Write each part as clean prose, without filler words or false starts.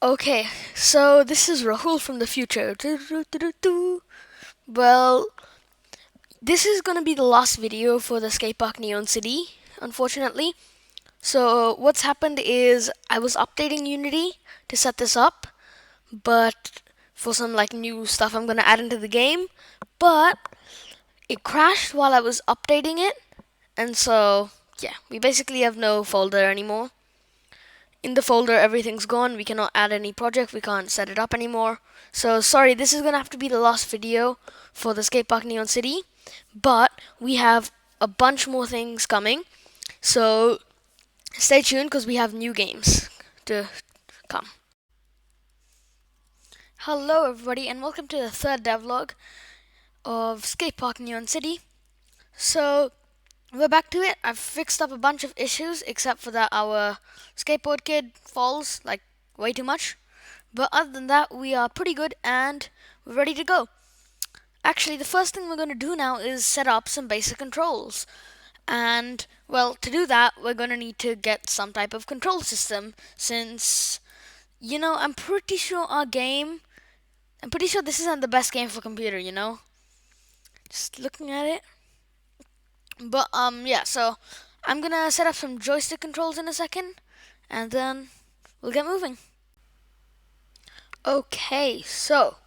Okay, so this is Rahul from the future. Well, this is gonna be the last video for the skatepark Neon City, unfortunately. So what's happened is I was updating Unity to set this up, but for some like new stuff I'm gonna add into the game, but it crashed while I was updating it, and so yeah, we basically have no folder anymore. In the folder, everything's gone. We cannot add any project. We can't set it up anymore. So sorry, this is gonna have to be the last video for the skatepark Neon City, but we have a bunch more things coming. So stay tuned because we have new games to come. Hello everybody and welcome to the third devlog of skatepark Neon City. So we're back to it. I've fixed up a bunch of issues except for that our skateboard kid falls like way too much. But other than that, we are pretty good and we're ready to go. Actually, the first thing we're going to do now is set up some basic controls. And, well, to do that, we're going to need to get some type of control system since, I'm pretty sure this isn't the best game for computer, Just looking at it. But, yeah, so I'm going to set up some joystick controls in a second and then we'll get moving. Okay, so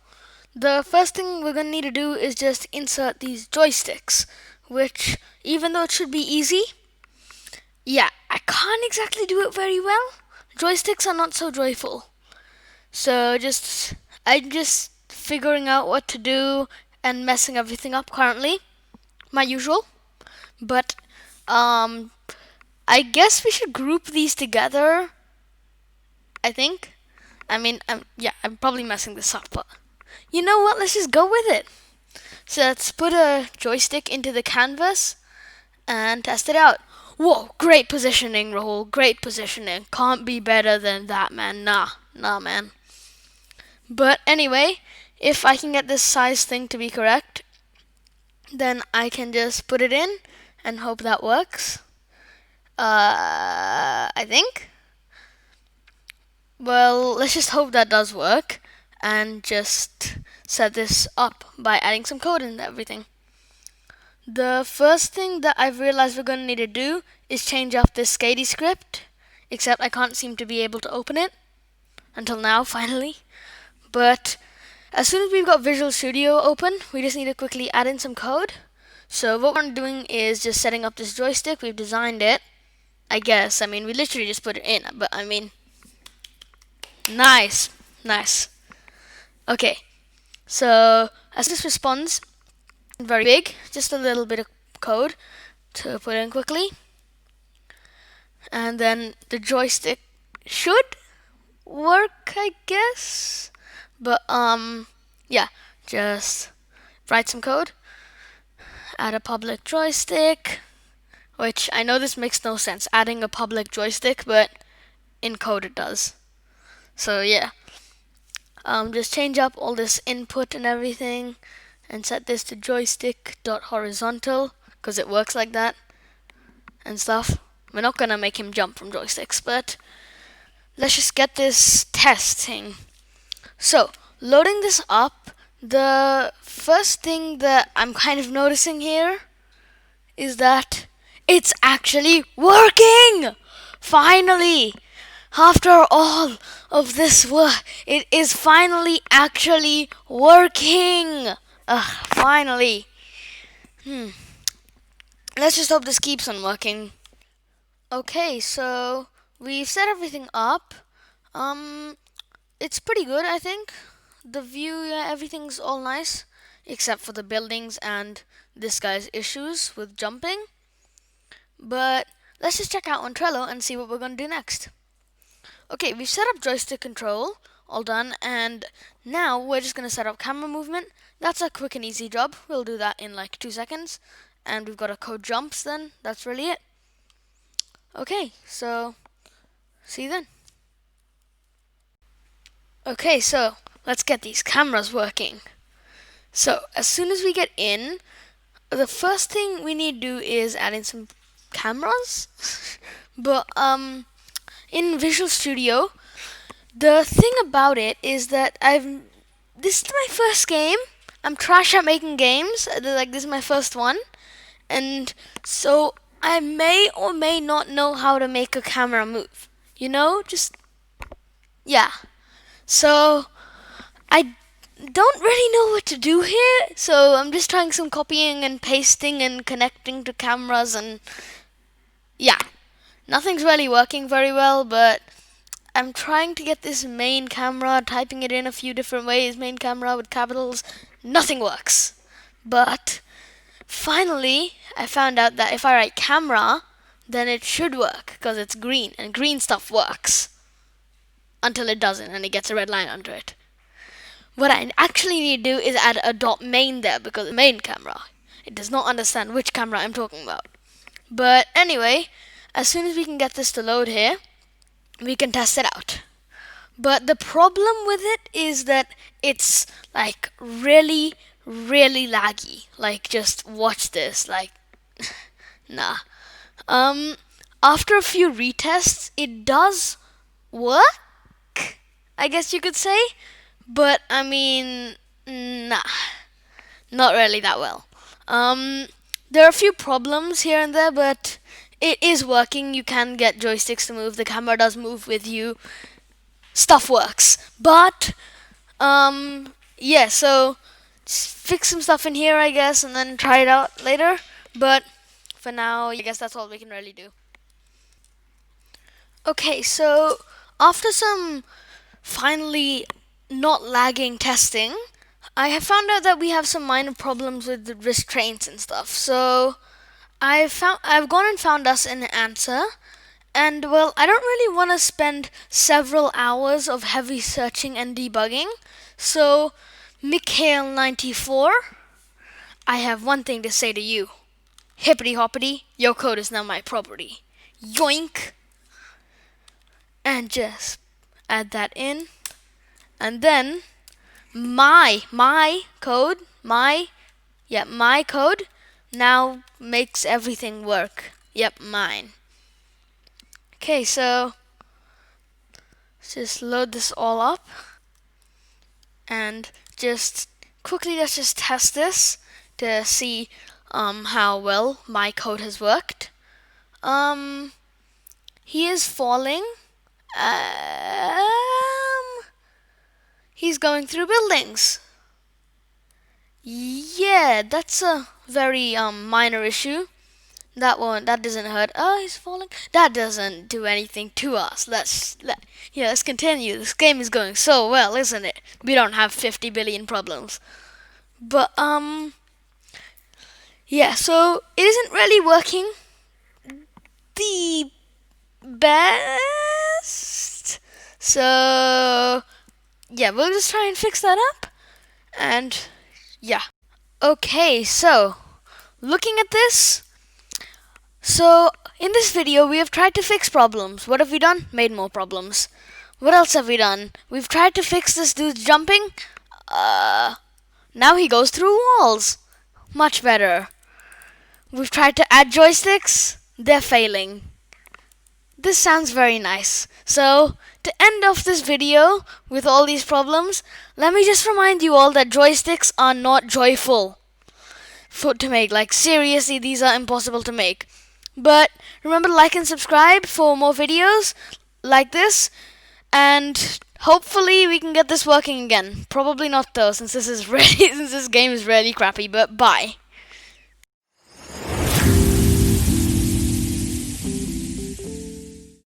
the first thing we're going to need to do is just insert these joysticks, which, even though it should be easy, yeah, I can't exactly do it very well. Joysticks are not so joyful. So I'm just figuring out what to do and messing everything up currently, my usual. But, I guess we should group these together, I think. I'm probably messing this up, but you know what? Let's just go with it. So let's put a joystick into the canvas and test it out. Whoa, great positioning, Rahul. Great positioning. Can't be better than that, man. Nah, man. But anyway, if I can get this size thing to be correct, then I can just put it in and hope that works. I think. Well, let's just hope that does work and just set this up by adding some code and everything. The first thing that I've realized we're going to need to do is change up this skatey script, except I can't seem to be able to open it until now, finally. But as soon as we've got Visual Studio open, we just need to quickly add in some code. So what we're doing is just setting up this joystick. We've designed it, I guess. We literally just put it in, but nice. Okay, so as this responds, very big, just a little bit of code to put in quickly. And then the joystick should work, I guess. But, yeah, just write some code, add a public joystick, which I know this makes no sense, adding a public joystick, but in code it does. So, yeah. Just change up all this input and everything and set this to joystick.horizontal because it works like that and stuff. We're not gonna make him jump from joysticks, but let's just get this testing. So, loading this up, the first thing that I'm kind of noticing here is that it's actually working! Finally! After all of this work, it is finally actually working! Finally. Let's just hope this keeps on working. Okay, so we've set everything up. It's pretty good, I think. The view, yeah, everything's all nice, except for the buildings and this guy's issues with jumping. But let's just check out on Trello and see what we're going to do next. Okay, we've set up joystick control, all done, and now we're just going to set up camera movement. That's a quick and easy job. We'll do that in like 2 seconds. And we've got a code jumps then. That's really it. Okay, so see you then. Okay, so let's get these cameras working. So as soon as we get in, the first thing we need to do is add in some cameras. But in Visual Studio, The thing about it is that this is my first game. I'm trash at making games. Like, this is my first one. And so I may or may not know how to make a camera move. You know, just, yeah. So I don't really know what to do here. So I'm just trying some copying and pasting and connecting to cameras, and yeah, nothing's really working very well, but I'm trying to get this main camera, typing it in a few different ways, main camera with capitals. Nothing works. But finally, I found out that if I write camera, then it should work, because it's green, and green stuff works. Until it doesn't, and it gets a red line under it. What I actually need to do is add a dot main there, because it's main camera. It does not understand which camera I'm talking about. But anyway, as soon as we can get this to load here, we can test it out. But the problem with it is that it's like really, really laggy. Like, just watch this. Like, nah. After a few retests, it does work, I guess you could say. But I mean, nah, not really that well. There are a few problems here and there, but it is working. You can get joysticks to move. The camera does move with you. Stuff works. But yeah, so just fix some stuff in here, I guess, and then try it out later. But for now, I guess that's all we can really do. Okay, so after some finally not lagging testing, I have found out that we have some minor problems with the restraints and stuff. So I've gone and found us an answer. And well, I don't really want to spend several hours of heavy searching and debugging. So, Mikhail94, I have one thing to say to you. Hippity hoppity, your code is now my property. Yoink! And just add that in. And then my code now makes everything work. Yep, mine. Okay, so let's just load this all up, and just quickly let's just test this to see how well my code has worked. He is falling. He's going through buildings. Yeah, that's a very minor issue. That doesn't hurt. Oh, he's falling. That doesn't do anything to us. Let's continue. This game is going so well, isn't it? We don't have 50 billion problems. But yeah, so it isn't really working the best. So yeah, we'll just try and fix that up. And yeah. Okay, so looking at this, so in this video we have tried to fix problems. What have we done? Made more problems. What else have we done? We've tried to fix this dude's jumping. Now he goes through walls. Much better. We've tried to add joysticks. They're failing. This sounds very nice. So, to end off this video with all these problems, let me just remind you all that joysticks are not joyful to make. Like, seriously, these are impossible to make. But remember to like and subscribe for more videos like this, and hopefully we can get this working again. Probably not though, since this game is really crappy, but bye.